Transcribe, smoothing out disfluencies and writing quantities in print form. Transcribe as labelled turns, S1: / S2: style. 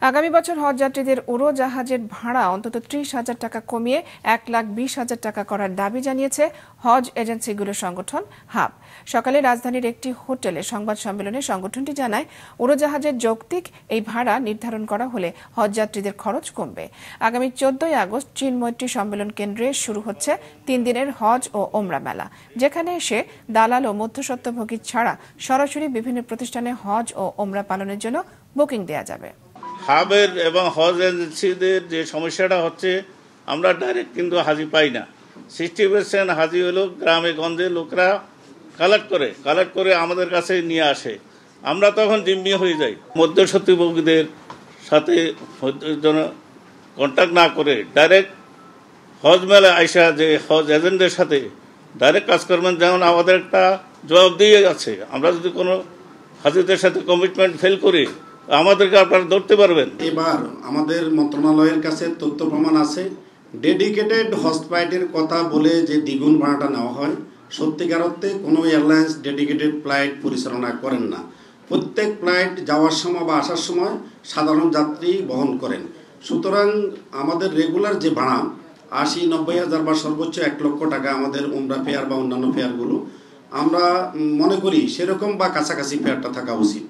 S1: আগামী বছর হজ যাত্রীদের উড়োজাহাজের ভাড়া অন্তত ৩০,০০০ টাকা কমিয়ে ১,২০,০০০ টাকা করার দাবি জানিয়েছে হজ এজেন্সিগুলোর সংগঠন হাব। সকালে রাজধানীর একটি হোটেলে সংবাদ সম্মেলনে সংগঠনটি জানায়, উড়োজাহাজের যৌক্তিক এই ভাড়া নির্ধারণ করা হলে হজ যাত্রীদের খরচ কমবে। আগামী ১৪ই আগস্ট চীন মৈত্রী সম্মেলন কেন্দ্রে শুরু হচ্ছে ৩ দিনের হজ ও ওমরা মেলা, যেখানে এসে দালাল ও মধ্যস্বত্বভোগী ছাড়া সরাসরি বিভিন্ন প্রতিষ্ঠানে হজ ও ওমরা পালনের জন্য বুকিং দেওয়া যাবে।
S2: হাবের এবং হজ এজেন্সিদের যে সমস্যাটা হচ্ছে, আমরা ডাইরেক্ট কিন্তু হাজি পাই না। 60% হাজি হলো গ্রামে গঞ্জে লোকরা কালেক্ট করে আমাদের কাছে নিয়ে আসে। আমরা তখন জিম্মি হয়ে যাই। মধ্যস্বত্বভোগীদের সাথে কন্ট্যাক্ট না করে ডাইরেক্ট হজ মেলা আইসা যে হজ এজেন্টদের সাথে ডাইরেক্ট কাজ করবেন, যেমন আমাদের একটা জবাব দিয়ে আছে। আমরা যদি কোনো হাজিদের সাথে কমিটমেন্ট ফেল করি, আমাদেরকে আপনারা ধরতে পারবেন।
S3: এবার আমাদের মন্ত্রণালয়ের কাছে তথ্য প্রমাণ আছে, ডেডিকেটেড হজ ফ্লাইটের কথা বলে যে দ্বিগুণ ভাড়াটা নেওয়া হয়, সত্যিকার অর্থে কোনো এয়ারলাইন্স ডেডিকেটেড ফ্লাইট পরিচালনা করেন না। প্রত্যেক ফ্লাইট যাওয়ার সময় বা আসার সময় সাধারণ যাত্রী বহন করেন। সুতরাং আমাদের রেগুলার যে ভাড়া ৮০-৯০ হাজার বা সর্বোচ্চ ১ লক্ষ টাকা আমাদের উমরা ফেয়ার বা অন্যান্য ফেয়ারগুলো, আমরা মনে করি সেরকম বা কাছাকাছি ফেয়ারটা থাকা উচিত।